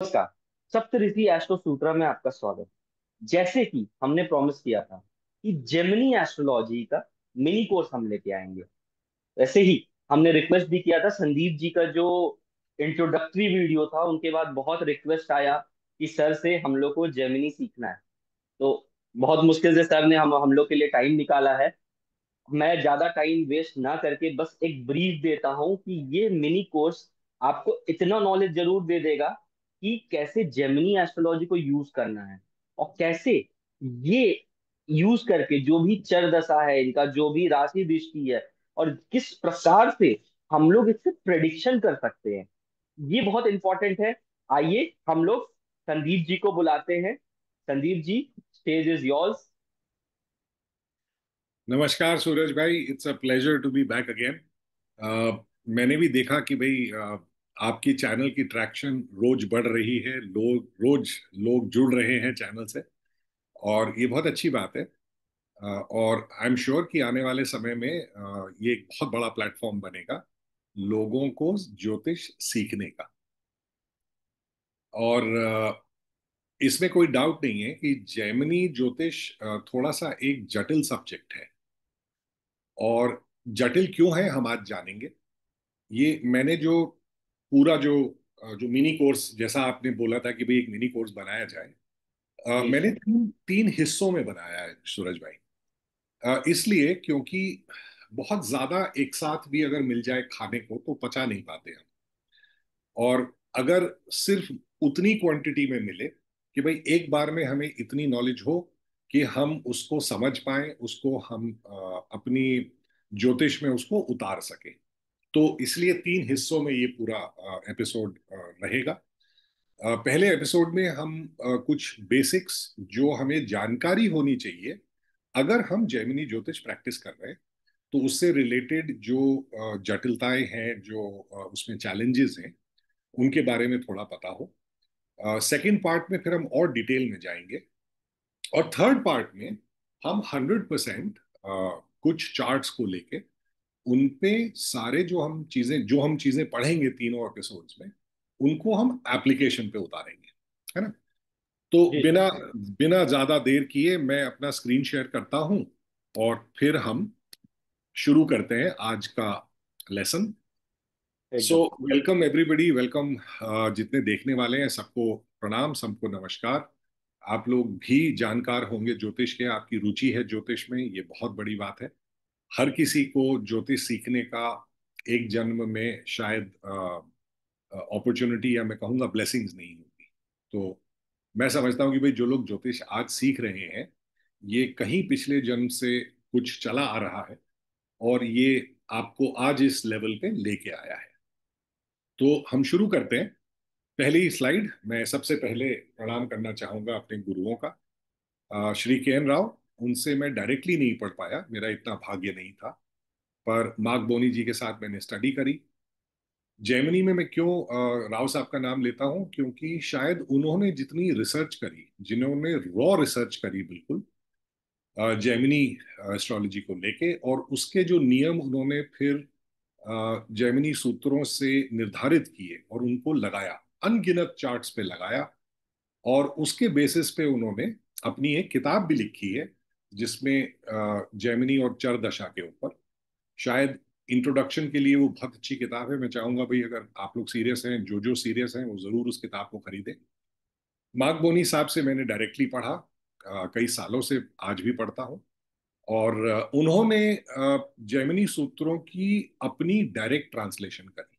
नमस्कार। सप्तऋषि एस्ट्रो सूत्रा में आपका स्वागत। जैसे कि हमने प्रॉमिस किया था कि जेमिनी एस्ट्रोलॉजी का मिनी कोर्स हम लेके आएंगे, वैसे ही हमने रिक्वेस्ट भी किया था। संदीप जी का जो इंट्रोडक्टरी वीडियो था, उनके बाद बहुत रिक्वेस्ट आया कि सर से हम लोग को जेमिनी सीखना है। तो बहुत मुश्किल से सर ने हम लोग के लिए टाइम निकाला है। मैं ज्यादा टाइम वेस्ट ना करके बस एक ब्रीफ देता हूं कि ये मिनी कोर्स आपको इतना नॉलेज जरूर दे देगा कि कैसे जेमिनी एस्ट्रोलॉजी को यूज करना है, और कैसे ये यूज करके जो भी चर दशा है इनका, जो भी राशि दृष्टि है, और किस प्रकार से हम लोग इससे प्रेडिक्शन कर सकते हैं, ये बहुत इंपॉर्टेंट है। आइए हम लोग संदीप जी को बुलाते हैं। Sandeep ji, stage is yours. नमस्कार सूरज भाई, it's a pleasure to be back again. मैंने भी देखा कि भाई आपकी चैनल की ट्रैक्शन रोज बढ़ रही है। लोग जुड़ रहे हैं चैनल से, और ये बहुत अच्छी बात है। और आई एम श्योर कि आने वाले समय में ये एक बहुत बड़ा प्लेटफॉर्म बनेगा लोगों को ज्योतिष सीखने का। और इसमें कोई डाउट नहीं है कि जैमिनी ज्योतिष थोड़ा सा एक जटिल सब्जेक्ट है। और जटिल क्यों है हम आज जानेंगे। ये मैंने जो पूरा जो मिनी कोर्स, जैसा आपने बोला था कि भाई एक मिनी कोर्स बनाया जाए, जी मैंने जी। तीन तीन हिस्सों में बनाया है सूरज भाई। इसलिए क्योंकि बहुत ज्यादा एक साथ भी अगर मिल जाए खाने को तो पचा नहीं पाते हम। और अगर सिर्फ उतनी क्वांटिटी में मिले कि भाई एक बार में हमें इतनी नॉलेज हो कि हम उसको समझ पाए, उसको हम अपनी ज्योतिष में उसको उतार सके, तो इसलिए तीन हिस्सों में ये पूरा एपिसोड रहेगा। पहले एपिसोड में हम कुछ बेसिक्स जो हमें जानकारी होनी चाहिए अगर हम जैमिनी ज्योतिष प्रैक्टिस कर रहे हैं, तो उससे रिलेटेड जो जटिलताएं हैं, जो उसमें चैलेंजेस हैं, उनके बारे में थोड़ा पता हो। सेकेंड पार्ट में फिर हम और डिटेल में जाएंगे। और थर्ड पार्ट में हम 100% कुछ चार्ट्स को लेके उनपे सारे जो हम चीजें पढ़ेंगे तीनों एपिसोड्स में, उनको हम एप्लीकेशन पे उतारेंगे, है ना। तो जी जी। बिना बिना ज्यादा देर किए मैं अपना स्क्रीन शेयर करता हूं, और फिर हम शुरू करते हैं आज का लेसन। सो एकदम। Welcome everybody, welcome. जितने देखने वाले हैं सबको प्रणाम, सबको नमस्कार। आप लोग भी जानकार होंगे ज्योतिष के, आपकी रुचि है ज्योतिष में, ये बहुत बड़ी बात है। हर किसी को ज्योतिष सीखने का एक जन्म में शायद अपॉर्चुनिटी, या मैं कहूँगा ब्लेसिंग्स नहीं होगी। तो मैं समझता हूँ कि भाई जो लोग ज्योतिष आज सीख रहे हैं, ये कहीं पिछले जन्म से कुछ चला आ रहा है, और ये आपको आज इस लेवल पे लेके आया है। तो हम शुरू करते हैं। पहली स्लाइड, मैं सबसे पहले प्रणाम करना चाहूंगा अपने गुरुओं का। श्री के एन राव, उनसे मैं डायरेक्टली नहीं पढ़ पाया, मेरा इतना भाग्य नहीं था। पर मार्क बोनी जी के साथ मैंने स्टडी करी। जैमिनी में मैं क्यों राव साहब का नाम लेता हूं, क्योंकि शायद उन्होंने जितनी रिसर्च करी, जिन्होंने रॉ रिसर्च करी बिल्कुल जैमिनी एस्ट्रोलॉजी को लेके, और उसके जो नियम उन्होंने फिर जैमिनी सूत्रों से निर्धारित किए और उनको लगाया, अनगिनत चार्ट्स पे लगाया, और उसके बेसिस पे उन्होंने अपनी एक किताब भी लिखी है जिसमें जैमिनी और चर दशा के ऊपर, शायद इंट्रोडक्शन के लिए वो बहुत अच्छी किताब है। मैं चाहूंगा भाई अगर आप लोग सीरियस हैं, जो सीरियस हैं, वो जरूर उस किताब को खरीदें। मार्क बोनी साहब से मैंने डायरेक्टली पढ़ा, कई सालों से आज भी पढ़ता हूँ। और उन्होंने जैमिनी सूत्रों की अपनी डायरेक्ट ट्रांसलेशन करी।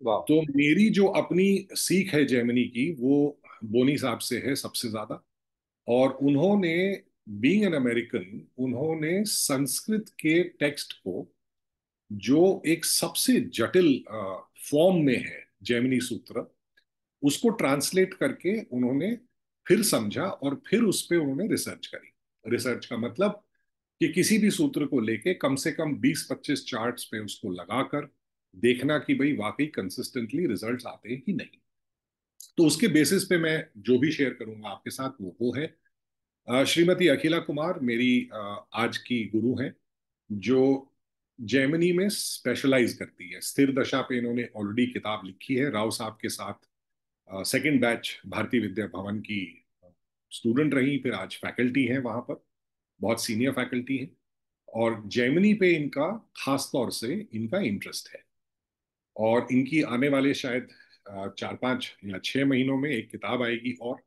वाह। तो मेरी जो अपनी सीख है जैमिनी की, वो बोनी साहब से है सबसे ज्यादा। और उन्होंने, बीइंग एन अमेरिकन, उन्होंने संस्कृत के टेक्स्ट को, जो एक सबसे जटिल फॉर्म में है जैमिनी सूत्र, उसको ट्रांसलेट करके उन्होंने फिर समझा, और फिर उस पे उन्होंने रिसर्च करी। रिसर्च का मतलब कि किसी भी सूत्र को लेके कम से कम 20-25 चार्ट्स पे उसको लगाकर देखना कि भाई वाकई कंसिस्टेंटली रिजल्ट्स आते हैं कि नहीं। तो उसके बेसिस पे मैं जो भी शेयर करूंगा आपके साथ वो है। श्रीमती अखिला कुमार मेरी आज की गुरु हैं, जो जैमिनी में स्पेशलाइज करती है। स्थिर दशा पे इन्होंने ऑलरेडी किताब लिखी है राव साहब के साथ। सेकंड बैच भारतीय विद्या भवन की स्टूडेंट रही, फिर आज फैकल्टी हैं वहां पर, बहुत सीनियर फैकल्टी हैं। और जेमिनी पे इनका खास तौर से इनका इंटरेस्ट है। और इनकी आने वाले शायद 4 5 या 6 महीनों में एक किताब आएगी और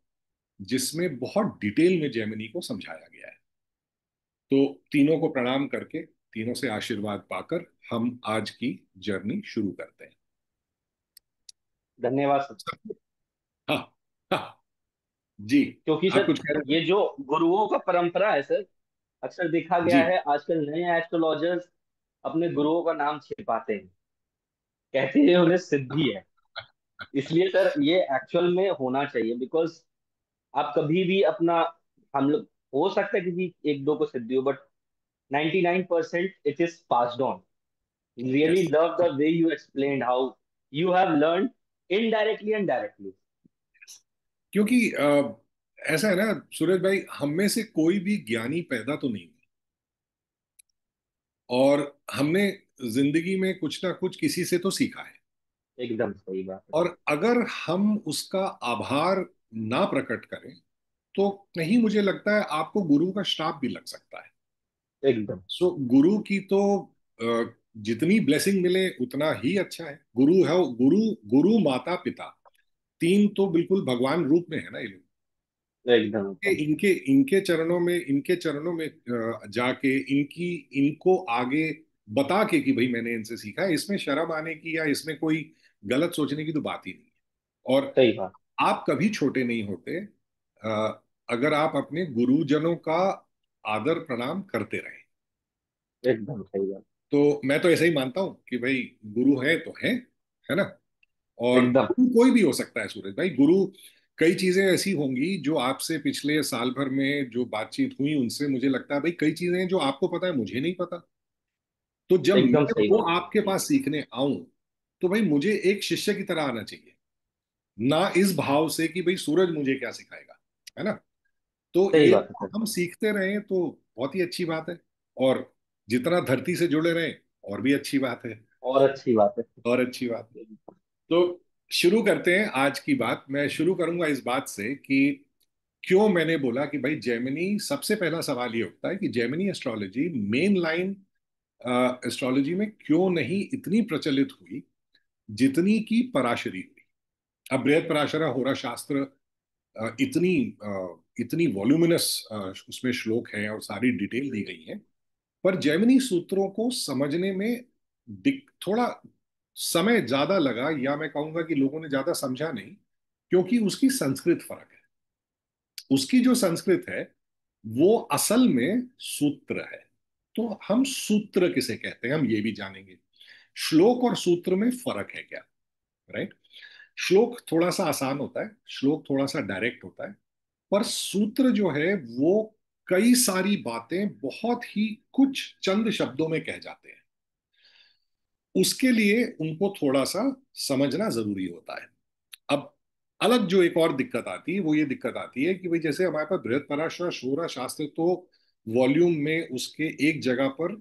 जिसमें बहुत डिटेल में जेमिनी को समझाया गया है। तो तीनों को प्रणाम करके, तीनों से आशीर्वाद पाकर हम आज की जर्नी शुरू करते हैं। धन्यवाद सर। हाँ। हाँ। जी। क्योंकि आप सर कुछ कह रहे थे? ये जो गुरुओं का परंपरा है सर, अक्सर देखा गया जी। है आजकल नए एस्ट्रोलॉजर्स अपने गुरुओं का नाम छिपाते हैं, कहते हैं उन्हें सिद्धि है। इसलिए सर ये एक्चुअल में होना चाहिए, बिकॉज आप कभी भी अपना, हम लोग, हो सकता है किसी एक दो को सिद्धि हो, but 99% it is passed on. Yes. Really love the way you explained how you have learn indirectly and directly. क्योंकि ऐसा है ना सूरज भाई, हम में से कोई भी ज्ञानी पैदा तो नहीं हुआ, और हमने जिंदगी में कुछ ना कुछ किसी से तो सीखा है। एकदम सही बात है सर। और अगर हम उसका आभार ना प्रकट करें तो कहीं मुझे लगता है आपको गुरु का श्राप भी लग सकता है। एकदम सो गुरु की तो अ, जितनी ब्लेसिंग मिले उतना ही अच्छा है। गुरु है, गुरु, गुरु माता पिता, तीन तो बिल्कुल भगवान रूप में है ना ये लोग। एकदम कि एकदम इनके इनके चरणों में जाके इनकी इनको आगे बता के कि भाई मैंने इनसे सीखा है, इसमें शर्म आने की या इसमें कोई गलत सोचने की तो बात ही नहीं है। और सही बात। आप कभी छोटे नहीं होते अगर आप अपने गुरुजनों का आदर प्रणाम करते रहे। एकदम सही बात। तो मैं तो ऐसा ही मानता हूं कि भाई गुरु है तो है ना। और एकदम गुरु कोई भी हो सकता है सूरज भाई। गुरु कई चीजें ऐसी होंगी जो आपसे पिछले साल भर में जो बातचीत हुई उनसे मुझे लगता है भाई कई चीजें हैं जो आपको पता है मुझे नहीं पता। तो जब एकदम मैं सही वो बात। आपके पास सीखने आऊं तो भाई मुझे एक शिष्य की तरह आना चाहिए, ना इस भाव से कि भाई सूरज मुझे क्या सिखाएगा, है ना। तो सही ये बात है सर। हम सीखते रहें तो बहुत ही अच्छी बात है। और जितना धरती से जुड़े रहें और भी अच्छी बात है। और अच्छी बात है। और अच्छी बात है। तो शुरू करते हैं आज की बात। मैं शुरू करूंगा इस बात से कि क्यों मैंने बोला कि भाई जेमिनी, सबसे पहला सवाल ये उठता है कि Gemini astrology main line astrology में क्यों नहीं इतनी प्रचलित हुई जितनी की पराशरी हुई। अब बृहद पराशरा होरा शास्त्र इतनी इतनी वॉल्यूमिनस उसमें श्लोक हैं और सारी डिटेल दी गई है। पर जैमिनी सूत्रों को समझने में थोड़ा समय ज्यादा लगा, या मैं कहूंगा कि लोगों ने ज्यादा समझा नहीं, क्योंकि उसकी संस्कृत फर्क है। उसकी जो संस्कृत है वो असल में सूत्र है। तो हम सूत्र किसे कहते हैं हम ये भी जानेंगे। श्लोक और सूत्र में फर्क है क्या, राइट। श्लोक थोड़ा सा आसान होता है, श्लोक थोड़ा सा डायरेक्ट होता है। पर सूत्र जो है वो कई सारी बातें बहुत ही कुछ चंद शब्दों में कह जाते हैं। उसके लिए उनको थोड़ा सा समझना जरूरी होता है। अब अलग जो एक और दिक्कत आती है वो ये दिक्कत आती है कि भाई जैसे हमारे पास बृहत्पराशर शूरा शास्त्र तो वॉल्यूम में उसके एक जगह पर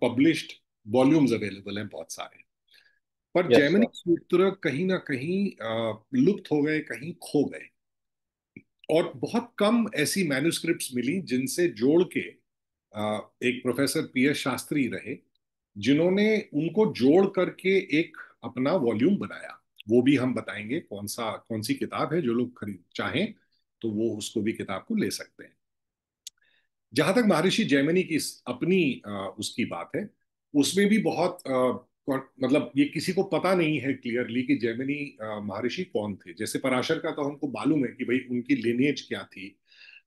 पब्लिश्ड वॉल्यूम्स अवेलेबल हैं बहुत सारे। पर यस जैमिनी सर। सूत्र कहीं ना कहीं लुप्त हो गए, कहीं खो गए। और बहुत कम ऐसी मैन्युस्क्रिप्ट्स मिली जिनसे जोड़ के एक प्रोफेसर पीएस शास्त्री रहे जिन्होंने उनको जोड़ करके एक अपना वॉल्यूम बनाया। वो भी हम बताएंगे कौन सी किताब है, जो लोग खरीद चाहें तो वो उसको भी किताब को ले सकते हैं। जहां तक महर्षि जैमिनी की अपनी उसकी बात है, उसमें भी बहुत मतलब ये किसी को पता नहीं है क्लियरली कि जैमिनी महर्षि कौन थे। जैसे पराशर का तो हमको मालूम है कि भाई उनकी लिनेज क्या थी,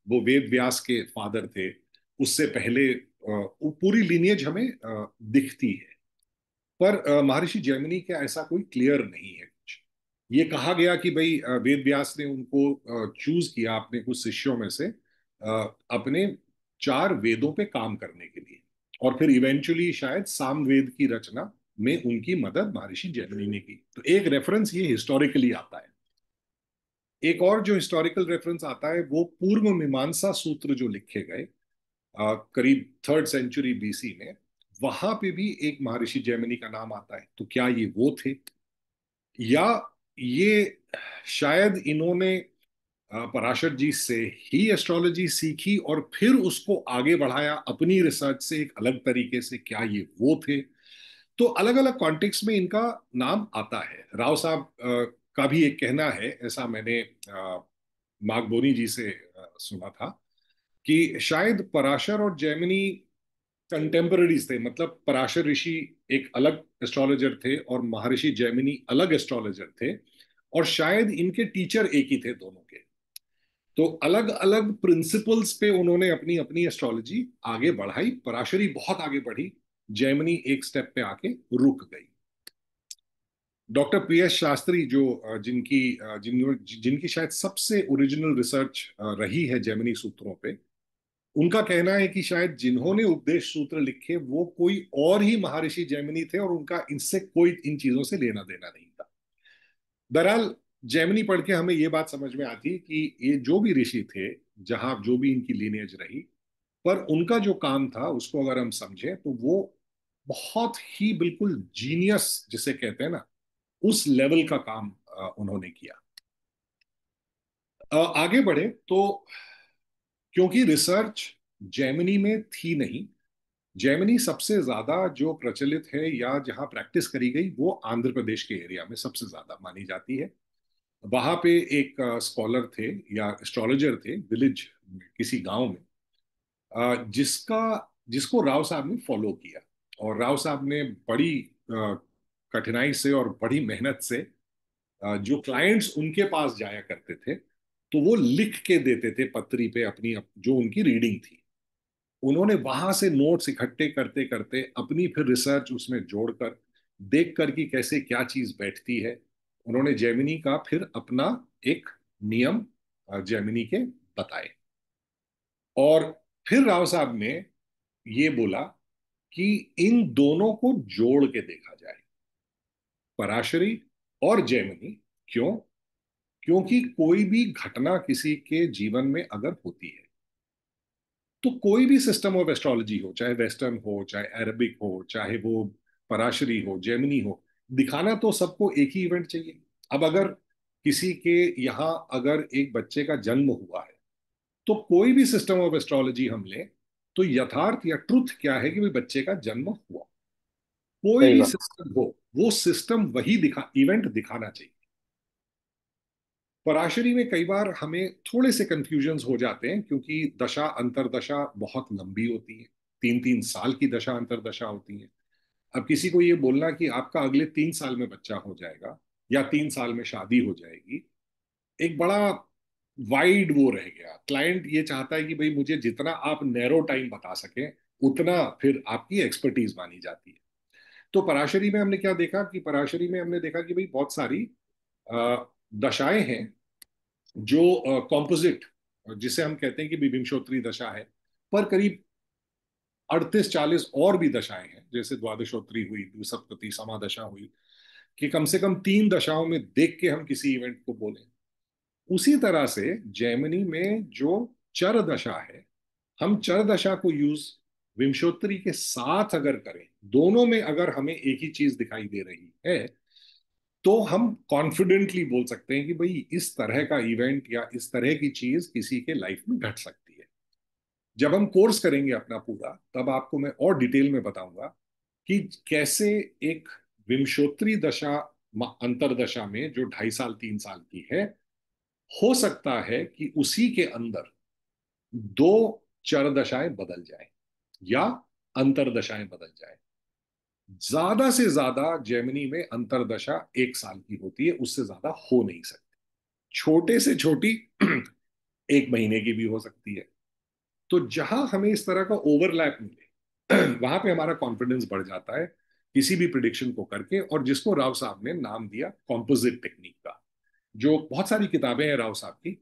वो वेद व्यास के फादर थे। उससे पहले वो पूरी लिनियज हमें दिखती है। पर महर्षि जैमिनी का ऐसा कोई क्लियर नहीं है कुछ। ये कहा गया कि भाई वेद व्यास ने उनको चूज किया अपने कुछ शिष्यों में से अपने 4 वेदों पे काम करने के लिए। और फिर इवेंचुअली शायद सामवेद की रचना में उनकी मदद महर्षि जैमिनी ने की। तो एक रेफरेंस ये हिस्टोरिकली आता है। एक और जो हिस्टोरिकल रेफरेंस आता है वो पूर्व मीमांसा सूत्र जो लिखे गए करीब 3rd सेंचुरी बीसी में, वहां पे भी एक महर्षि जैमिनी का नाम आता है। तो क्या ये वो थे, या ये शायद इन्होंने पराशर जी से ही एस्ट्रोलॉजी सीखी और फिर उसको आगे बढ़ाया अपनी रिसर्च से एक अलग तरीके से, क्या ये वो थे? तो अलग अलग कॉन्टेक्स्ट में इनका नाम आता है। राव साहब का भी एक कहना है, ऐसा मैंने मार्क जी से सुना था, कि शायद पराशर और जैमिनी कंटेम्पररीज थे। मतलब पराशर ऋषि एक अलग एस्ट्रोलॉजर थे और महर्षि जैमिनी अलग एस्ट्रोलॉजर थे, और शायद इनके टीचर एक ही थे दोनों के। तो अलग अलग प्रिंसिपल्स पे उन्होंने अपनी अपनी एस्ट्रोलॉजी आगे बढ़ाई। पराशरी बहुत आगे बढ़ी, जैमिनी एक स्टेप पे आके रुक गई। डॉक्टर पी एस शास्त्री जो जिनकी शायद सबसे ओरिजिनल रिसर्च रही है जैमिनी सूत्रों पे, उनका कहना है कि शायद जिन्होंने उपदेश सूत्र लिखे वो कोई और ही महर्षि जैमिनी थे, और उनका इनसे कोई इन चीजों से लेना देना नहीं था। बहरहाल, जैमिनी पढ़ के हमें ये बात समझ में आती कि ये जो भी ऋषि थे, जहां जो भी इनकी लीनेज रही, पर उनका जो काम था उसको अगर हम समझें तो वो बहुत ही बिल्कुल जीनियस जिसे कहते हैं ना, उस लेवल का काम उन्होंने किया। आगे बढ़े तो, क्योंकि रिसर्च जैमिनी में थी नहीं, जैमिनी सबसे ज्यादा जो प्रचलित है या जहां प्रैक्टिस करी गई वो आंध्र प्रदेश के एरिया में सबसे ज्यादा मानी जाती है। वहां पे एक स्कॉलर थे या एस्ट्रोलॉजर थे विलेज किसी गांव में, जिसका जिसको राव साहब ने फॉलो किया। और राव साहब ने बड़ी कठिनाई से और बड़ी मेहनत से जो क्लाइंट्स उनके पास जाया करते थे, तो वो लिख के देते थे पत्री पे अपनी जो उनकी रीडिंग थी। उन्होंने वहां से नोट्स इकट्ठे करते करते अपनी फिर रिसर्च उसमें जोड़कर देख कर कि कैसे क्या चीज बैठती है, उन्होंने जेमिनी का फिर अपना एक नियम जेमिनी के बताए। और फिर राव साहब ने ये बोला कि इन दोनों को जोड़ के देखा जाए, पराशरी और जैमिनी। क्यों? क्योंकि कोई भी घटना किसी के जीवन में अगर होती है, तो कोई भी सिस्टम ऑफ एस्ट्रोलॉजी हो, चाहे वेस्टर्न हो, चाहे अरबिक हो, चाहे वो पराशरी हो, जेमिनी हो, दिखाना तो सबको एक ही इवेंट चाहिए। अब अगर किसी के यहाँ अगर एक बच्चे का जन्म हुआ है, तो कोई भी सिस्टम ऑफ एस्ट्रोलॉजी हम लें, तो यथार्थ या ट्रुथ क्या है कि भाई बच्चे का जन्म हुआ। कोई सही भी बात। सिस्टम हो, वो सिस्टम वही इवेंट दिखाना चाहिए। पराशरी में कई बार हमें थोड़े से कंफ्यूजन्स हो जाते हैं, क्योंकि दशा अंतरदशा बहुत लंबी होती है। 3-3 साल की दशा अंतरदशा होती है। अब किसी को ये बोलना कि आपका अगले 3 साल में बच्चा हो जाएगा या 3 साल में शादी हो जाएगी, एक बड़ा वाइड वो रह गया। क्लाइंट ये चाहता है कि भाई मुझे जितना आप नैरो टाइम बता सकें, उतना फिर आपकी एक्सपर्टीज मानी जाती है। तो पराशरी में हमने क्या देखा कि पराशरी में हमने देखा कि भाई बहुत सारी दशाएं हैं जो कॉम्पोजिट, जिसे हम कहते हैं कि विभिंशोत्तरी दशा है, पर करीब 38-40 और भी दशाएं हैं, जैसे द्वादशोत्तरी हुई, द्विसप्तति समादशा हुई, कि कम से कम 3 दशाओं में देख के हम किसी इवेंट को बोलें। उसी तरह से जैमिनी में जो चर दशा है, हम चर दशा को यूज विंशोत्तरी के साथ अगर करें, दोनों में अगर हमें एक ही चीज दिखाई दे रही है, तो हम कॉन्फिडेंटली बोल सकते हैं कि भाई इस तरह का इवेंट या इस तरह की चीज किसी के लाइफ में घट सकती है। जब हम कोर्स करेंगे अपना पूरा, तब आपको मैं और डिटेल में बताऊंगा कि कैसे एक विंशोत्तरी दशा अंतरदशा में जो 2.5 साल 3 साल की है, हो सकता है कि उसी के अंदर दो चर दशाएं बदल जाएं या अंतरदशाएं बदल जाएं। ज्यादा से ज्यादा जेमिनी में अंतरदशा 1 साल की होती है, उससे ज्यादा हो नहीं सकती। छोटे से छोटी 1 महीने की भी हो सकती है। तो जहां हमें इस तरह का ओवरलैप मिले, वहां पे हमारा कॉन्फिडेंस बढ़ जाता है किसी भी प्रिडिक्शन को करके, और जिसको राव साहब ने नाम दिया कॉम्पोजिट टेक्निक का। जो बहुत सारी किताबें हैं राव साहब की,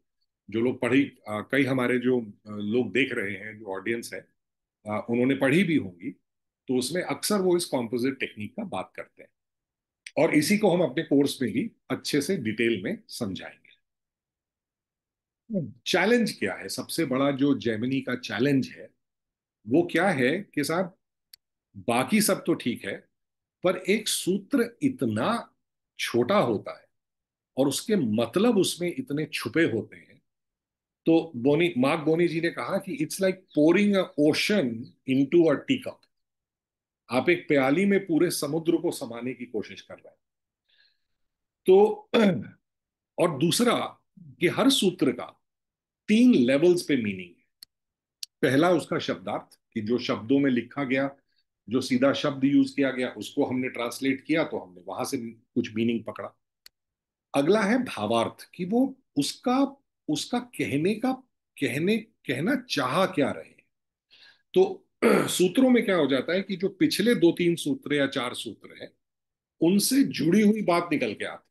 जो लोग पढ़ी, कई हमारे जो लोग देख रहे हैं, जो ऑडियंस है, उन्होंने पढ़ी भी होंगी, तो उसमें अक्सर वो इस कॉम्पोजिट टेक्निक का बात करते हैं, और इसी को हम अपने कोर्स में भी अच्छे से डिटेल में समझाएंगे। चैलेंज क्या है? सबसे बड़ा जो जेमिनी का चैलेंज है वो क्या है कि साहब, बाकी सब तो ठीक है, पर एक सूत्र इतना छोटा होता है और उसके मतलब उसमें इतने छुपे होते हैं। तो मार्क बोनी जी ने कहा कि it's like pouring a ocean into a tea cup. आप एक प्याली में पूरे समुद्र को समाने की कोशिश कर रहे हैं। तो और दूसरा कि हर सूत्र का 3 लेवल्स पे मीनिंग है। पहला उसका शब्दार्थ, कि जो शब्दों में लिखा गया, जो सीधा शब्द यूज किया गया उसको हमने ट्रांसलेट किया तो हमने वहां से कुछ मीनिंग पकड़ा। अगला है भावार्थ, कि वो उसका उसका कहना चाह क्या रहे। तो सूत्रों में क्या हो जाता है कि जो पिछले 2-3 सूत्र या 4 सूत्र हैं उनसे जुड़ी हुई बात निकल के आती है।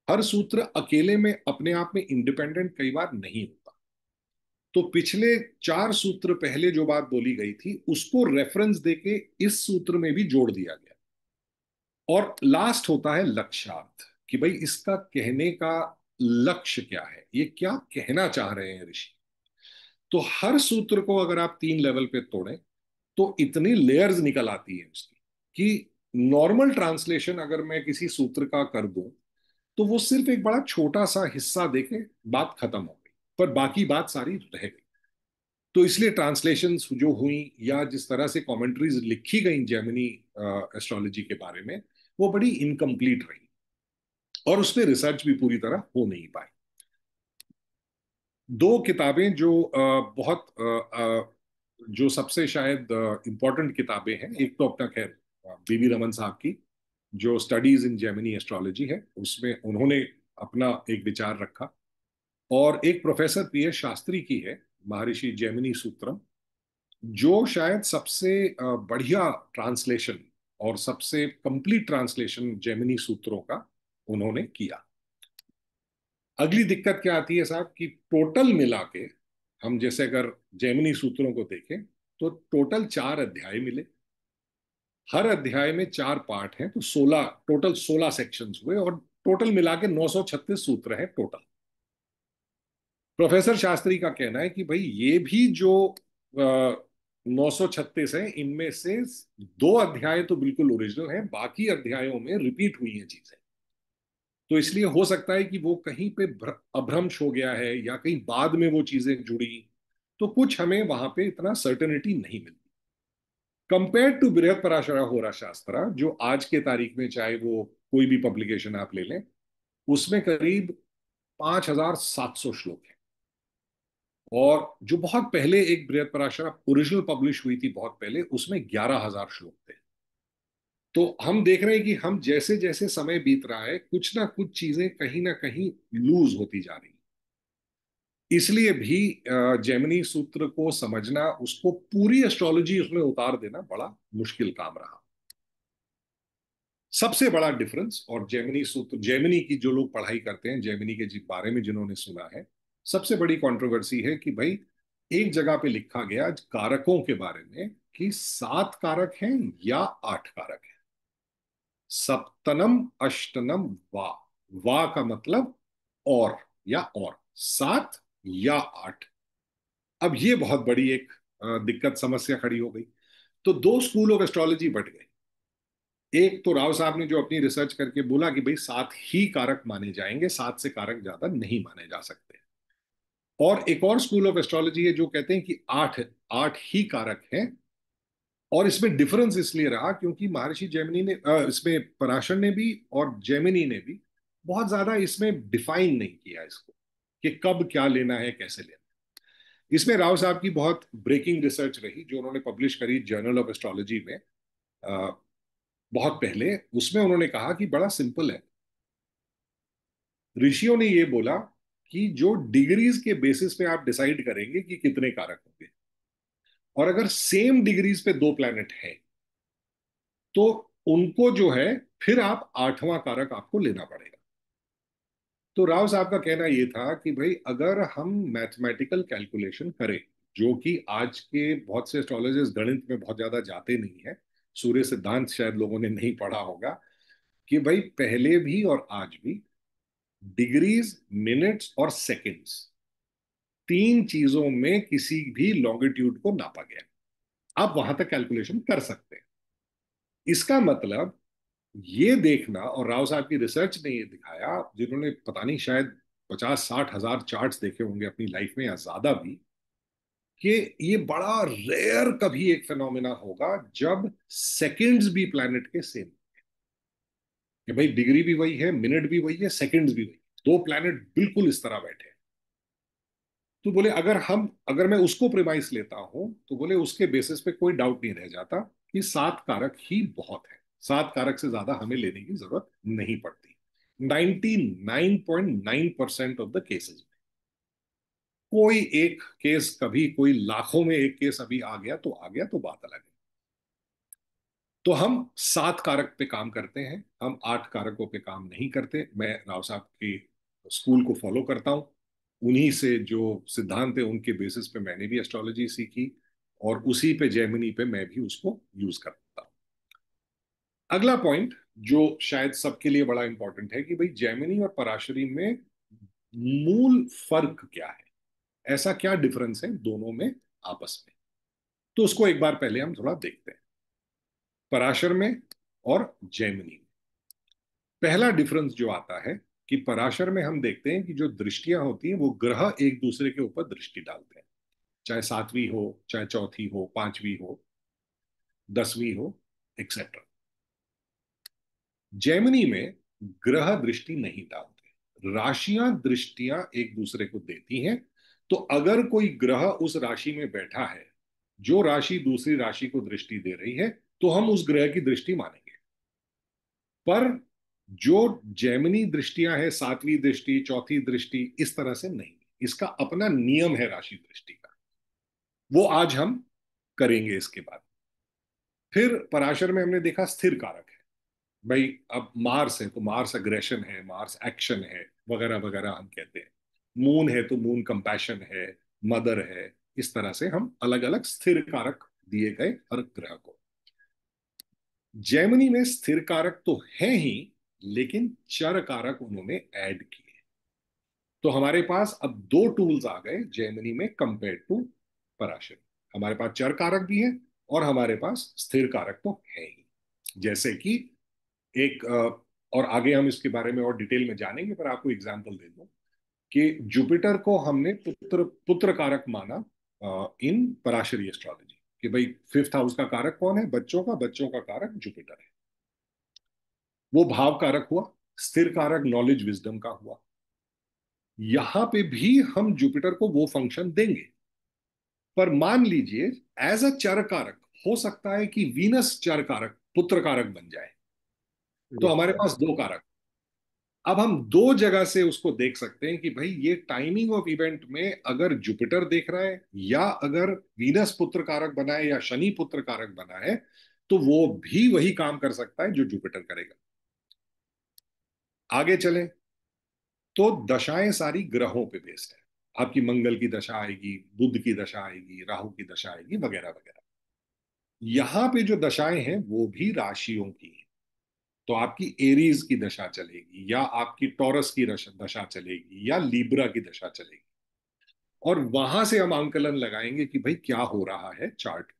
हर सूत्र अकेले में अपने आप में इंडिपेंडेंट कई बार नहीं होता। तो पिछले 4 सूत्र पहले जो बात बोली गई थी उसको रेफरेंस देके इस सूत्र में भी जोड़ दिया गया। और लास्ट होता है लक्ष्यार्थ, कि भाई इसका कहने का लक्ष्य क्या है, ये क्या कहना चाह रहे हैं ऋषि। तो हर सूत्र को अगर आप 3 लेवल पे तोड़ें तो इतनी लेयर्स निकल आती है उसकी, कि नॉर्मल ट्रांसलेशन अगर मैं किसी सूत्र का कर दूं तो वो सिर्फ एक बड़ा छोटा सा हिस्सा देके बात खत्म हो गई, पर बाकी बात सारी रह गई। तो इसलिए ट्रांसलेशंस जो हुई या जिस तरह से कमेंट्रीज लिखी गई जेमिनी एस्ट्रोलॉजी के बारे में, वो बड़ी इनकम्प्लीट रही और उसमें रिसर्च भी पूरी तरह हो नहीं पाई। 2 किताबें जो बहुत जो सबसे शायद इम्पोर्टेंट किताबें हैं, एक तो अपना खैर बीवी रमन साहब की जो स्टडीज इन जेमिनी एस्ट्रोलॉजी है, उसमें उन्होंने अपना एक विचार रखा। और एक प्रोफेसर पीएस शास्त्री की है, महर्षि जेमिनी सूत्रम, जो शायद सबसे बढ़िया ट्रांसलेशन और सबसे कंप्लीट ट्रांसलेशन जेमिनी सूत्रों का उन्होंने किया। अगली दिक्कत क्या आती है साहब, कि टोटल मिला के हम जैसे अगर जेमिनी सूत्रों को देखें तो टोटल 4 अध्याय मिले। हर अध्याय में 4 पार्ट हैं, तो 16 सेक्शंस हुए और टोटल मिला के 936 सूत्र हैं टोटल। प्रोफेसर शास्त्री का कहना है कि भाई ये भी जो 936 है इनमें से 2 अध्याय तो बिल्कुल ओरिजिनल है, बाकी अध्यायों में रिपीट हुई हैं चीजें। तो इसलिए हो सकता है कि वो कहीं पे अभ्रंश हो गया है या कहीं बाद में वो चीजें जुड़ी, तो कुछ हमें वहां पे इतना सर्टेनिटी नहीं मिलती। कंपेयर टू बृहद पराशरा होरा शास्त्र, जो आज के तारीख में चाहे वो कोई भी पब्लिकेशन आप ले लें, उसमें करीब 5,700 श्लोक हैं। और जो बहुत पहले एक बृहद पराशरा ओरिजिनल पब्लिश हुई थी बहुत पहले, उसमें 11,000 श्लोक थे। तो हम देख रहे हैं कि हम जैसे जैसे समय बीत रहा है कुछ ना कुछ चीजें कहीं ना कहीं लूज होती जा रही। इसलिए भी जेमिनी सूत्र को समझना, उसको पूरी एस्ट्रोलॉजी उसमें उतार देना बड़ा मुश्किल काम रहा। सबसे बड़ा डिफरेंस, और जेमिनी सूत्र, जेमिनी की जो लोग पढ़ाई करते हैं, जेमिनी के बारे में जिन्होंने सुना है, सबसे बड़ी कंट्रोवर्सी है कि भाई एक जगह पे लिखा गया कारकों के बारे में कि 7 कारक हैं या 8 कारक हैं। सप्तनम अष्टनम वा, वा का मतलब और, या और 7 या 8। अब ये बहुत बड़ी एक दिक्कत समस्या खड़ी हो गई। तो 2 स्कूल ऑफ एस्ट्रोलॉजी बढ़ गए। एक तो राव साहब ने जो अपनी रिसर्च करके बोला कि भाई 7 ही कारक माने जाएंगे, 7 से कारक ज्यादा नहीं माने जा सकते। और एक और स्कूल ऑफ एस्ट्रोलॉजी है जो कहते हैं कि 8 ही कारक हैं। और इसमें डिफरेंस इसलिए रहा क्योंकि महर्षि जैमिनी ने इसमें पराशर ने भी और जैमिनी ने भी बहुत ज्यादा इसमें डिफाइन नहीं किया इसको, कि कब क्या लेना है, कैसे लेना है। इसमें राव साहब की बहुत ब्रेकिंग रिसर्च रही जो उन्होंने पब्लिश करी जर्नल ऑफ एस्ट्रोलॉजी में बहुत पहले। उसमें उन्होंने कहा कि बड़ा सिंपल है। ऋषियों ने ये बोला कि जो डिग्रीज के बेसिस पे आप डिसाइड करेंगे कि कितने कारक होंगे, और अगर सेम डिग्रीज पे 2 प्लैनेट हैं तो उनको जो है फिर आप 8वां कारक आपको लेना पड़ेगा। तो राव साहब का कहना यह था कि भाई अगर हम मैथमेटिकल कैलकुलेशन करें, जो कि आज के बहुत से एस्ट्रोलॉजर्स गणित में बहुत ज्यादा जाते नहीं है, सूर्य सिद्धांत शायद लोगों ने नहीं पढ़ा होगा, कि भाई पहले भी और आज भी डिग्रीज, मिनट्स और सेकंड्स, 3 चीजों में किसी भी लॉन्गिट्यूड को नापा गया। आप वहां तक कैलकुलेशन कर सकते हैं। इसका मतलब ये देखना, और राव साहब की रिसर्च ने ये दिखाया, जिन्होंने पता नहीं शायद 50-60 हजार चार्ट्स देखे होंगे अपनी लाइफ में या ज्यादा भी, कि ये बड़ा रेयर कभी एक फिनोमिना होगा जब सेकंड्स भी प्लैनेट के सेम, कि भाई डिग्री भी वही है, मिनट भी वही है, सेकंड्स भी वही है, दो प्लैनेट बिल्कुल इस तरह बैठे हैं। तो बोले अगर मैं उसको प्रिमाइस लेता हूं, तो बोले उसके बेसिस पे कोई डाउट नहीं रह जाता कि 7 कारक ही बहुत है, 7 कारक से ज्यादा हमें लेने की जरूरत नहीं पड़ती 99.9% ऑफ द केसेस में। कोई एक केस कभी, कोई लाखों में एक केस अभी आ गया तो आ गया, तो बात अलग है। तो हम 7 कारक पे काम करते हैं, हम 8 कारकों पे काम नहीं करते। मैं राव साहब की स्कूल को फॉलो करता हूँ, उन्हीं से जो सिद्धांत है उनके बेसिस पे मैंने भी एस्ट्रोलॉजी सीखी, और उसी पे जेमिनी पे मैं भी उसको यूज करता हूँ। अगला पॉइंट जो शायद सबके लिए बड़ा इंपॉर्टेंट है, कि भाई जेमिनी और पराशरी में मूल फर्क क्या है, ऐसा क्या डिफरेंस है दोनों में आपस में। तो उसको एक बार पहले हम थोड़ा देखते हैं, पराशर में और जेमिनी में। पहला डिफरेंस जो आता है कि पराशर में हम देखते हैं कि जो दृष्टियां होती हैं वो ग्रह एक दूसरे के ऊपर दृष्टि डालते हैं, चाहे सातवीं हो, चाहे चौथी हो, पांचवी हो, 10वीं हो, एक्सेट्रा। जेमिनी में ग्रह दृष्टि नहीं डालते, राशियां दृष्टियां एक दूसरे को देती हैं। तो अगर कोई ग्रह उस राशि में बैठा है, जो राशि दूसरी राशि को दृष्टि दे रही है, तो हम उस ग्रह की दृष्टि मानेंगे। पर जो जैमिनी दृष्टियां हैं, सातवीं दृष्टि, चौथी दृष्टि, इस तरह से नहीं, इसका अपना नियम है राशि दृष्टि का, वो आज हम करेंगे इसके बाद। फिर पराशर में हमने देखा स्थिर कारक है, भाई अब मार्स है तो मार्स अग्रेशन है, मार्स एक्शन है, वगैरह वगैरह हम कहते हैं। मून है तो मून कंपैशन है, मदर है। इस तरह से हम अलग अलग स्थिर कारक दिए गए हर ग्रह को। जैमिनी में स्थिर कारक तो है ही, लेकिन चर कारक उन्होंने ऐड किए। तो हमारे पास अब दो टूल्स आ गए जेमिनी में कंपेयर टू पराशर। हमारे पास चर कारक भी है, और हमारे पास स्थिर कारक तो है ही। जैसे कि एक और आगे हम इसके बारे में और डिटेल में जानेंगे, पर आपको एग्जांपल दे दूं कि जुपिटर को हमने पुत्र पुत्र कारक माना इन पराशरी एस्ट्रोलॉजी, कि भाई फिफ्थ हाउस का कारक कौन है, बच्चों का, बच्चों का कारक जुपिटर है। वो भाव कारक हुआ, स्थिर कारक नॉलेज विजडम का हुआ। यहां पे भी हम जुपिटर को वो फंक्शन देंगे, पर मान लीजिए एज अ चर कारक हो सकता है कि वीनस चर कारक पुत्र कारक बन जाए। तो हमारे अच्छा। पास दो कारक, अब हम दो जगह से उसको देख सकते हैं कि भाई ये टाइमिंग ऑफ इवेंट में अगर जुपिटर देख रहा है, या अगर वीनस पुत्र कारक बना है, या शनि पुत्र कारक बना है, तो वो भी वही काम कर सकता है जो जुपिटर करेगा। आगे चलें, तो दशाएं सारी ग्रहों पे बेस्ड है। आपकी मंगल की दशा आएगी, बुध की दशा आएगी, राहु की दशा आएगी, वगैरह वगैरह। यहां पे जो दशाएं हैं वो भी राशियों की हैं। तो आपकी एरीज की दशा चलेगी, या आपकी टॉरस की दशा चलेगी, या लीब्रा की दशा चलेगी, और वहां से हम आंकलन लगाएंगे कि भाई क्या हो रहा है चार्ट में।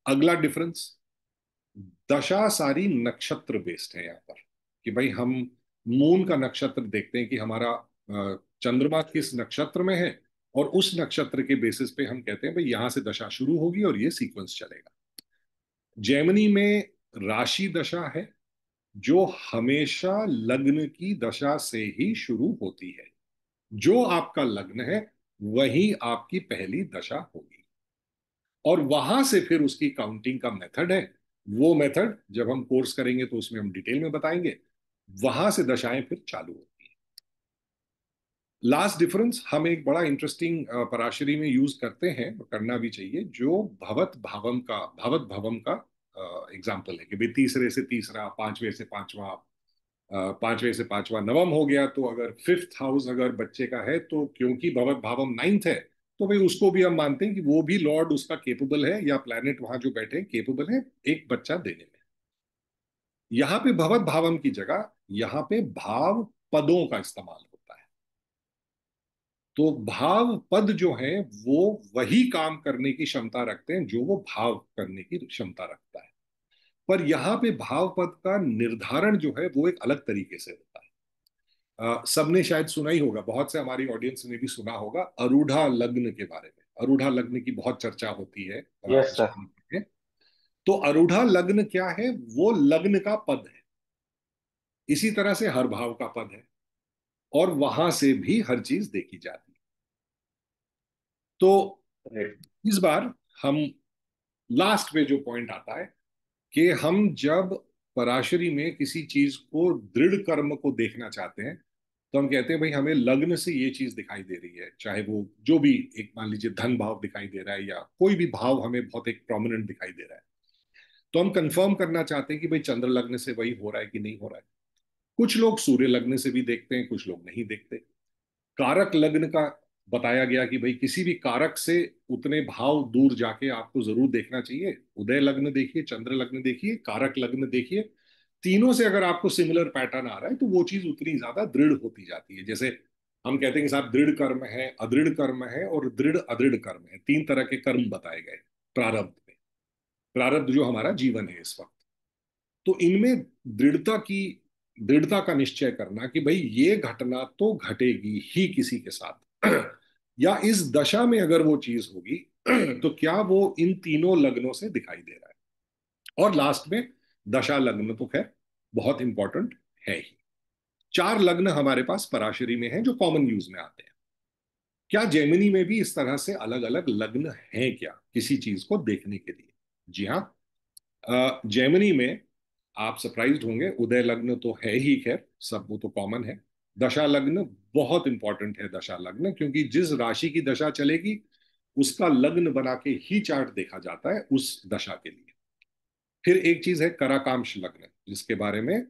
अगला डिफरेंस, दशा सारी नक्षत्र बेस्ड है यहाँ पर, कि भाई हम मून का नक्षत्र देखते हैं कि हमारा चंद्रमा किस नक्षत्र में है, और उस नक्षत्र के बेसिस पे हम कहते हैं भाई यहां से दशा शुरू होगी और ये सीक्वेंस चलेगा। जेमिनी में राशि दशा है, जो हमेशा लग्न की दशा से ही शुरू होती है। जो आपका लग्न है वही आपकी पहली दशा होगी, और वहां से फिर उसकी काउंटिंग का मेथड है। वो मेथड जब हम कोर्स करेंगे तो उसमें हम डिटेल में बताएंगे। वहां से दशाएं फिर चालू होती हैं। लास्ट डिफरेंस हम एक बड़ा इंटरेस्टिंग पराशरी में यूज करते हैं, और करना भी चाहिए, जो भवत भवम का एग्जाम्पल है, कि भाई तीसरे से तीसरा, पांचवे से पांचवा, पांचवे से पांचवा नवम हो गया। तो अगर फिफ्थ हाउस अगर बच्चे का है, तो क्योंकि भवत भावम नाइन्थ है, तो भाई उसको भी हम मानते हैं कि वो भी लॉर्ड उसका केपेबल है, या प्लैनेट वहां जो बैठे केपेबल है एक बच्चा देने में। यहाँ पे भवत भावम की जगह यहाँ पे भाव पदों का इस्तेमाल होता है। तो भाव पद जो है वो वही काम करने की क्षमता रखते हैं जो वो भाव करने की क्षमता रखता है। पर यहाँ पे भाव पद का निर्धारण जो है वो एक अलग तरीके से होता है। सबने शायद सुना ही होगा, बहुत से हमारी ऑडियंस ने भी सुना होगा अरूढ़ा लग्न के बारे में। अरूढ़ा लग्न की बहुत चर्चा होती है यस सर। अष्टमी में। तो अरूढ़ा लग्न क्या है? वो लग्न का पद है, इसी तरह से हर भाव का पद है, और वहां से भी हर चीज देखी जाती है। तो राइट। इस बार हम लास्ट में जो पॉइंट आता है कि हम जब पराशरी में किसी चीज को, दृढ़ कर्म को देखना चाहते हैं, तो हम कहते हैं भाई हमें लग्न से ये चीज दिखाई दे रही है, चाहे वो जो भी, एक मान लीजिए धन भाव दिखाई दे रहा है या कोई भी भाव हमें बहुत एक प्रोमिनेंट दिखाई दे रहा है, तो हम कंफर्म करना चाहते हैं कि भाई चंद्र लग्न से वही हो रहा है कि नहीं हो रहा है। कुछ लोग सूर्य लग्न से भी देखते हैं, कुछ लोग नहीं देखते। कारक लग्न का बताया गया कि भाई किसी भी कारक से उतने भाव दूर जाके आपको जरूर देखना चाहिए। उदय लग्न देखिए, चंद्र लग्न देखिए, कारक लग्न देखिए, तीनों से अगर आपको सिमिलर पैटर्न आ रहा है तो वो चीज उतनी ज्यादा दृढ़ होती जाती है। जैसे हम कहते हैं कि साहब दृढ़ कर्म है, अदृढ़ कर्म है और दृढ़ अदृढ़ कर्म है, तीन तरह के कर्म बताए गए प्रारब्ध में। प्रारब्ध जो हमारा जीवन है इस वक्त, तो इनमें दृढ़ता का निश्चय करना कि भाई ये घटना तो घटेगी ही किसी के साथ या इस दशा में अगर वो चीज होगी तो क्या वो इन तीनों लग्नों से दिखाई दे रहा है। और लास्ट में दशा लग्न तो खैर बहुत इंपॉर्टेंट है ही। चार लग्न हमारे पास पराशरी में हैं जो कॉमन यूज में आते हैं। क्या जेमिनी में भी इस तरह से अलग अलग लग्न हैं क्या किसी चीज को देखने के लिए? जी हाँ। जेमिनी में आप सरप्राइज्ड होंगे, उदय लग्न तो है ही, खैर सब वो तो कॉमन है। दशा लग्न बहुत इंपॉर्टेंट है। दशा लग्न क्योंकि जिस राशि की दशा चलेगी उसका लग्न बना के ही चार्ट देखा जाता है उस दशा के लिए। फिर एक चीज है कराकांक्ष लग्न, जिसके बारे में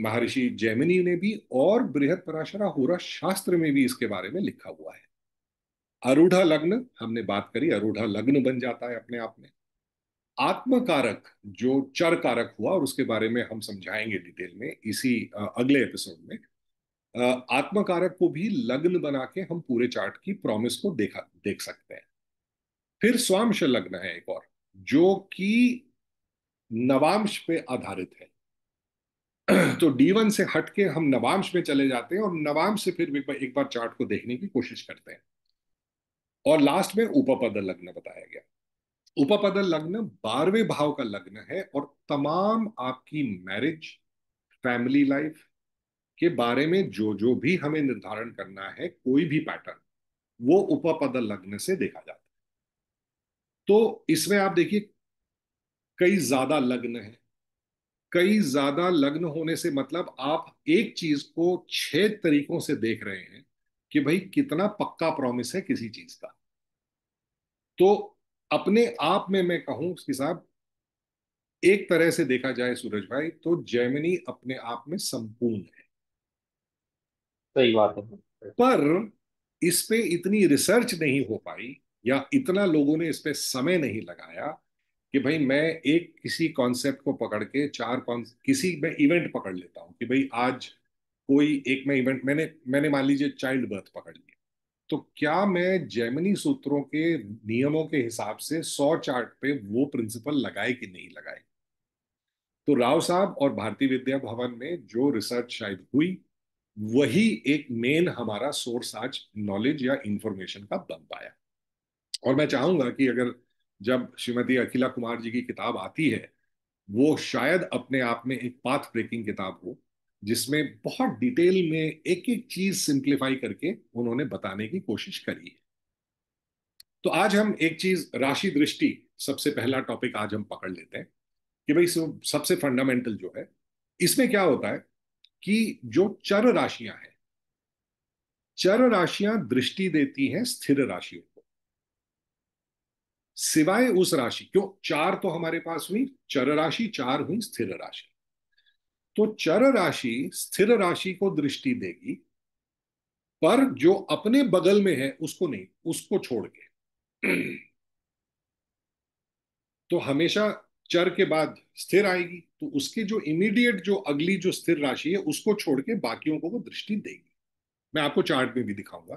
महर्षि जैमिनी ने भी और बृहद पराशरा होरा शास्त्र में भी इसके बारे में लिखा हुआ है। आरूढ़ा लग्न हमने बात करी, आरूढ़ा लग्न बन जाता है अपने आप में। आत्म कारक जो चर कारक हुआ, और उसके बारे में हम समझाएंगे डिटेल में इसी अगले एपिसोड में। आत्म कारक को भी लग्न बना के हम पूरे चार्ट की प्रॉमिस को देख सकते हैं। फिर स्वांश लग्न है एक और, जो कि नवांश पे आधारित है। तो D1 से हट के हम नवांश में चले जाते हैं और नवांश से फिर एक बार चार्ट को देखने की कोशिश करते हैं। और लास्ट में उपपद लग्न बताया गया। उपपद लग्न 12वें भाव का लग्न है, और तमाम आपकी मैरिज, फैमिली लाइफ के बारे में जो जो भी हमें निर्धारण करना है, कोई भी पैटर्न, वो उपपद लग्न से देखा जाता है। तो इसमें आप देखिए कई ज्यादा लग्न है। कई ज्यादा लग्न होने से मतलब आप एक चीज को 6 तरीकों से देख रहे हैं कि भाई कितना पक्का प्रॉमिस है किसी चीज का। तो अपने आप में मैं कहूं कि साहब, एक तरह से देखा जाए सूरज भाई, तो जैमिनी अपने आप में संपूर्ण है। सही बात है। पर इस पे इतनी रिसर्च नहीं हो पाई, या इतना लोगों ने इस पे समय नहीं लगाया कि भाई मैं एक किसी कॉन्सेप्ट को पकड़ के किसी मैं इवेंट पकड़ लेता हूं कि भाई आज कोई एक मैं इवेंट, मैंने मान लीजिए चाइल्ड बर्थ पकड़ लिया, तो क्या मैं जैमिनी सूत्रों के नियमों के हिसाब से 100 चार्ट पे वो प्रिंसिपल लगाए कि नहीं लगाए? तो राव साहब और भारतीय विद्या भवन में जो रिसर्च शायद हुई, वही एक मेन हमारा सोर्स आज नॉलेज या इंफॉर्मेशन का बन पाया। और मैं चाहूंगा कि अगर जब श्रीमती अखिला कुमार जी की किताब आती है, वो शायद अपने आप में एक पाथ ब्रेकिंग किताब हो, जिसमें बहुत डिटेल में एक एक चीज सिंप्लीफाई करके उन्होंने बताने की कोशिश करी है। तो आज हम एक चीज राशि दृष्टि, सबसे पहला टॉपिक आज हम पकड़ लेते हैं कि भाई सबसे फंडामेंटल जो है, इसमें क्या होता है कि जो चर राशियां हैं, चर राशियां दृष्टि देती हैं स्थिर राशियों को, सिवाय उस राशि, क्यों, चार तो हमारे पास हुई चर राशि, चार हुई स्थिर राशि। तो चर राशि स्थिर राशि को दृष्टि देगी, पर जो अपने बगल में है उसको नहीं, उसको छोड़ के। तो हमेशा चर के बाद स्थिर आएगी, तो उसके जो इमीडिएट जो अगली जो स्थिर राशि है उसको छोड़ के बाकियों को वो दृष्टि देगी। मैं आपको चार्ट में भी दिखाऊंगा।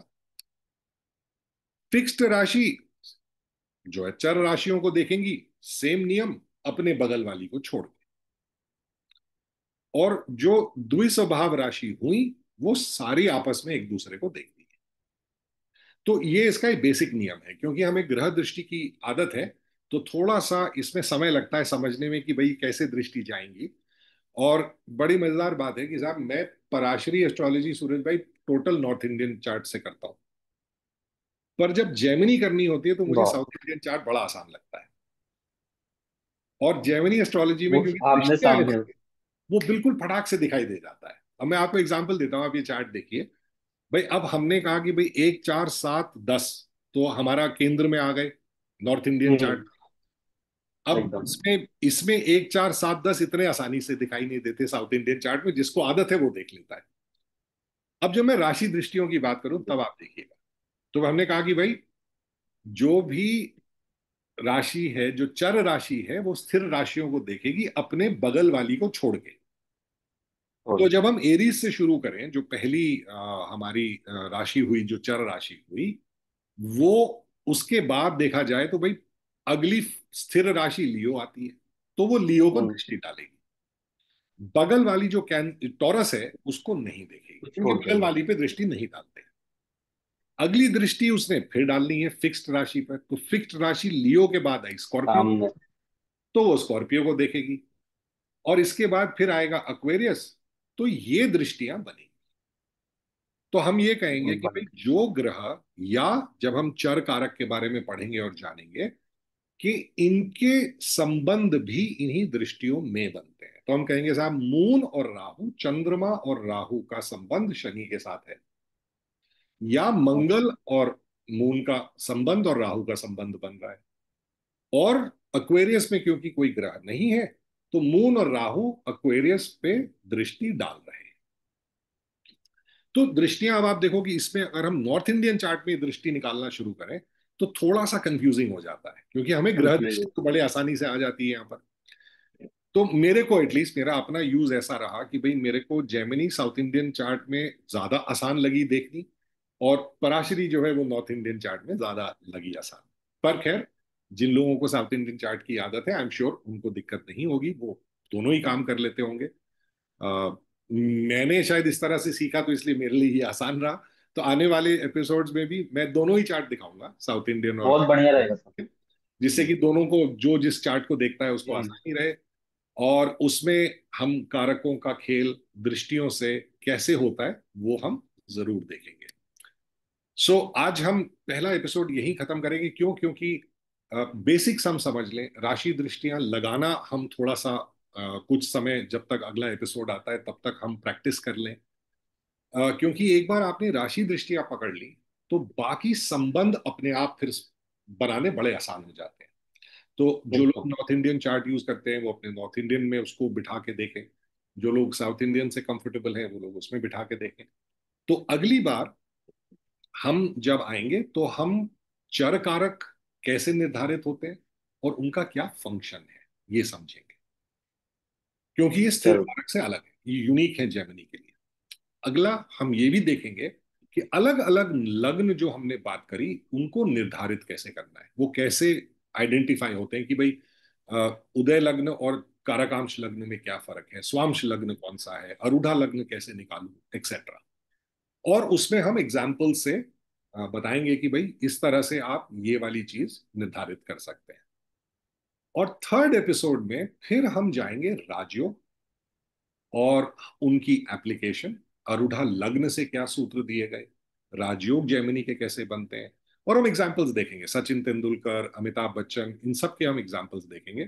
फिक्स्ड राशि जो है चर राशियों को देखेंगी, सेम नियम, अपने बगल वाली को छोड़ के। और जो द्विस्वभाव राशि हुई वो सारी आपस में एक दूसरे को देखती है। तो ये इसका एक बेसिक नियम है, क्योंकि हमें ग्रह दृष्टि की आदत है, तो थोड़ा सा इसमें समय लगता है समझने में कि भाई कैसे दृष्टि जाएंगी। और बड़ी मजेदार बात है कि साहब मैं पराशरी एस्ट्रोलॉजी सूरज भाई टोटल नॉर्थ इंडियन चार्ट से करता हूँ, पर जब जेमिनी करनी होती है तो मुझे बहुत। साउथ इंडियन चार्ट बड़ा आसान लगता है। और जेमिनी एस्ट्रोलॉजी में वो क्योंकि आपने दृष्टियां हैं, सामने। वो बिल्कुल फटाक से दिखाई दे जाता है। अब मैं आपको एग्जांपल देता हूँ, आप ये चार्ट देखिए। भाई अब हमने कहा कि भाई 1 4 7 10, तो हमारा केंद्र में आ गए नॉर्थ इंडियन चार्ट। हम्म। अब एकदम। इसमें इसमें 1 4 7 10 इतने आसानी से दिखाई नहीं देते साउथ इंडियन चार्ट में, जिसको आदत है वो देख लेता है। अब जब मैं राशि दृष्टियों की बात करूं तब आप देखिएगा। तो हमने कहा कि भाई जो भी राशि है, जो चर राशि है, वो स्थिर राशियों को देखेगी अपने बगल वाली को छोड़ के। तो और। जब हम एरीज से शुरू करें, जो पहली हमारी राशि हुई, जो चर राशि हुई, वो उसके बाद देखा जाए तो भाई अगली स्थिर राशि लियो आती है, तो वो लियो को हम्म। दृष्टि डालेगी। बगल वाली जो कैन टॉरस है उसको नहीं देखेगी, क्योंकि छोड़ बगल देंगे। वाली पे दृष्टि नहीं डालते। अगली दृष्टि उसने फिर डालनी है फिक्स्ड राशि पर, तो फिक्स्ड राशि लियो के बाद आई स्कॉर्पियो, सामने। तो वो स्कॉर्पियो को देखेगी। और इसके बाद फिर आएगा अक्वेरियस, तो ये दृष्टियां बनेगी। तो हम ये कहेंगे कि भाई बन। जो ग्रह, या जब हम चर कारक के बारे में पढ़ेंगे और जानेंगे कि इनके संबंध भी इन्हीं दृष्टियों में बनते हैं, तो हम कहेंगे साहब मून और राहु, चंद्रमा और राहु का संबंध शनि के साथ है, या मंगल और मून का संबंध और राहु का संबंध बन रहा है। और अक्वेरियस में क्योंकि कोई ग्रह नहीं है, तो मून और राहु अक्वेरियस पे दृष्टि डाल रहे हैं। तो दृष्टियां अब आप देखो कि इसमें अगर हम नॉर्थ इंडियन चार्ट में दृष्टि निकालना शुरू करें तो थोड़ा सा कंफ्यूजिंग हो जाता है, क्योंकि हमें ग्रह दृष्टि कंफ्यूज। तो बड़े आसानी से आ जाती है यहाँ पर। तो मेरे को एटलीस्ट मेरा अपना यूज ऐसा रहा कि भाई मेरे को जेमिनी साउथ इंडियन चार्ट में ज्यादा आसान लगी देखनी, और पराशरी जो है वो नॉर्थ इंडियन चार्ट में ज्यादा लगी आसान। पर खैर, जिन लोगों को साउथ इंडियन चार्ट की आदत है, आई एम श्योर उनको दिक्कत नहीं होगी, वो दोनों ही काम कर लेते होंगे। मैंने शायद इस तरह से सीखा तो इसलिए मेरे लिए ये आसान रहा। तो आने वाले एपिसोड्स में भी मैं दोनों ही चार्ट दिखाऊंगा, साउथ इंडियन और बहुत बढ़िया रहेगा सर। जिससे कि दोनों को, जो जिस चार्ट को देखता है उसको हम्म। आसानी रहे। और उसमें हम कारकों का खेल दृष्टियों से कैसे होता है वो हम जरूर देखेंगे। आज हम पहला एपिसोड यही खत्म करेंगे, क्यों? क्योंकि बेसिक्स हम समझ लें, राशि दृष्टियां लगाना हम थोड़ा सा कुछ समय जब तक अगला एपिसोड आता है तब तक हम प्रैक्टिस कर लें। क्योंकि एक बार आपने राशि दृष्टियां पकड़ ली तो बाकी संबंध अपने आप फिर बनाने बड़े आसान हो जाते हैं। तो जो लोग एकदम। नॉर्थ इंडियन चार्ट यूज करते हैं वो अपने नॉर्थ इंडियन में उसको बिठा के देखें, जो लोग साउथ इंडियन से कंफर्टेबल हैं वो लोग उसमें बिठा के देखें। तो अगली बार हम जब आएंगे तो हम चर कारक कैसे निर्धारित होते हैं और उनका क्या फंक्शन है ये समझेंगे, क्योंकि ये स्थिर जरूर। कारक से अलग है, ये यूनिक है जेमिनी के लिए। अगला हम ये भी देखेंगे कि अलग अलग लग्न जो हमने बात करी उनको निर्धारित कैसे करना है, वो कैसे आइडेंटिफाई होते हैं कि भाई उदय लग्न और कारकांश लग्न में क्या फर्क है, स्वांश लग्न कौन सा है, अरूढ़ा लग्न कैसे निकालूं, एक्सेट्रा। और उसमें हम एग्जाम्पल से बताएंगे कि भाई इस तरह से आप ये वाली चीज निर्धारित कर सकते हैं। और थर्ड एपिसोड में फिर हम जाएंगे राजयोग और उनकी एप्लीकेशन, अरूढ़ा लग्न से क्या सूत्र दिए गए, राजयोग जेमिनी के कैसे बनते हैं। और हम एग्जाम्पल्स देखेंगे, सचिन तेंदुलकर, अमिताभ बच्चन, इन सब के हम एग्जाम्पल्स देखेंगे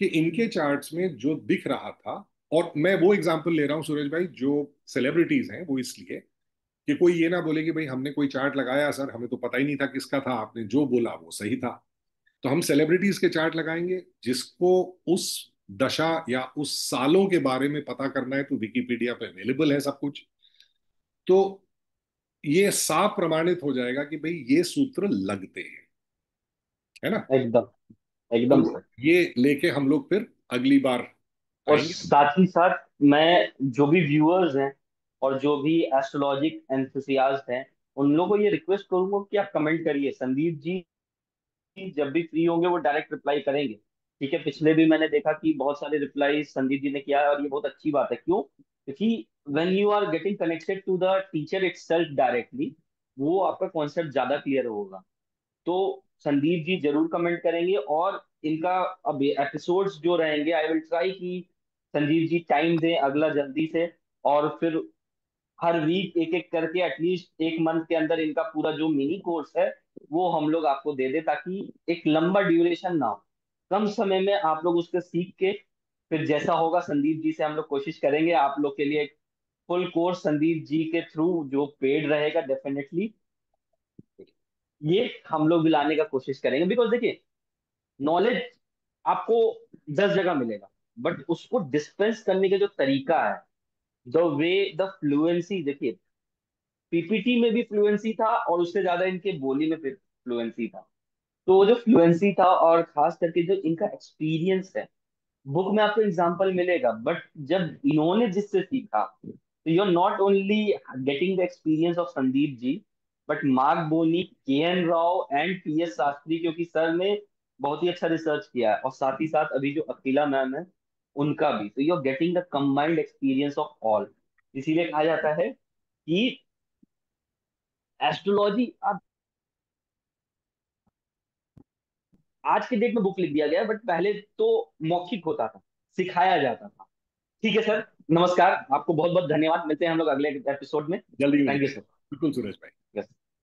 कि इनके चार्ट्स में जो दिख रहा था। और मैं वो एग्जाम्पल ले रहा हूं सूरज भाई जो सेलिब्रिटीज हैं, वो इसलिए कि कोई ये ना बोले कि भाई हमने कोई चार्ट लगाया सर, हमें तो पता ही नहीं था किसका था, आपने जो बोला वो सही था। तो हम सेलिब्रिटीज के चार्ट लगाएंगे, जिसको उस दशा या उस सालों के बारे में पता करना है तो विकिपीडिया पे अवेलेबल है सब कुछ। तो ये साफ प्रमाणित हो जाएगा कि भाई ये सूत्र लगते हैं, है ना। एकदम। एकदम तो सर। ये लेके हम लोग फिर अगली बार और आएंगे। साथ ही साथ मैं जो भी व्यूअर्स हैं और जो भी एस्ट्रोलॉजिक एंथुसियास्ट हैं उन लोगों को ये रिक्वेस्ट करूंगा कि आप कमेंट करिए। संदीप जी जब भी फ्री होंगे वो डायरेक्ट रिप्लाई करेंगे। ठीक है, पिछले भी मैंने देखा कि बहुत सारे रिप्लाई संदीप जी ने किया है, और ये बहुत अच्छी बात है। क्यों? क्योंकि when you are getting connected to the teacher itself directly, वो आपका कॉन्सेप्ट ज्यादा क्लियर होगा। तो संदीप जी जरूर कमेंट करेंगे, और इनका अब एपिसोड्स जो रहेंगे, आई विल ट्राई कि संदीप जी टाइम दें अगला जल्दी से, और फिर हर वीक एक एक करके एटलीस्ट एक मंथ के अंदर इनका पूरा जो मिनी कोर्स है वो हम लोग आपको दे दे, ताकि एक लंबा ड्यूरेशन ना हो, कम समय में आप लोग उसके सीख के फिर जैसा होगा संदीप जी से हम लोग कोशिश करेंगे आप लोग के लिए एक फुल कोर्स संदीप जी के थ्रू जो पेड रहेगा डेफिनेटली, ये हम लोग भी लाने का कोशिश करेंगे। बिकॉज देखिए, नॉलेज आपको 10 जगह मिलेगा, बट उसको डिस्पेंस करने का जो तरीका है, द वे, द फ्लुएंसी, देखिए पीपीटी में भी फ्लुएंसी था और उससे ज्यादा इनके बोली में फ्लुएंसी था। तो वो जो फ्लुएंसी था, और खास करके जो इनका एक्सपीरियंस है, बुक में आपको एग्जाम्पल मिलेगा, बट जब इन्होंने जिससे सीखा, तो you are not only getting the experience of Sandeep ji, but Marc Boney, K N Rao and P S Shastri, क्योंकि सर ने बहुत ही अच्छा रिसर्च किया है, और साथ ही साथ अभी जो अकीला मैम है उनका भी, तो you are getting the combined experience of all. इसीलिए कहा जाता है कि एस्ट्रोलॉजी अब आज के डेट में बुक लिख दिया गया है, बट पहले तो मौखिक होता था, सिखाया जाता था। ठीक है सर, नमस्कार, आपको बहुत बहुत धन्यवाद, मिलते हैं हम लोग अगले एपिसोड में। जल्दी थैंक यू मिलते हैं। सर। बिल्कुल सुरेश भाई। यस।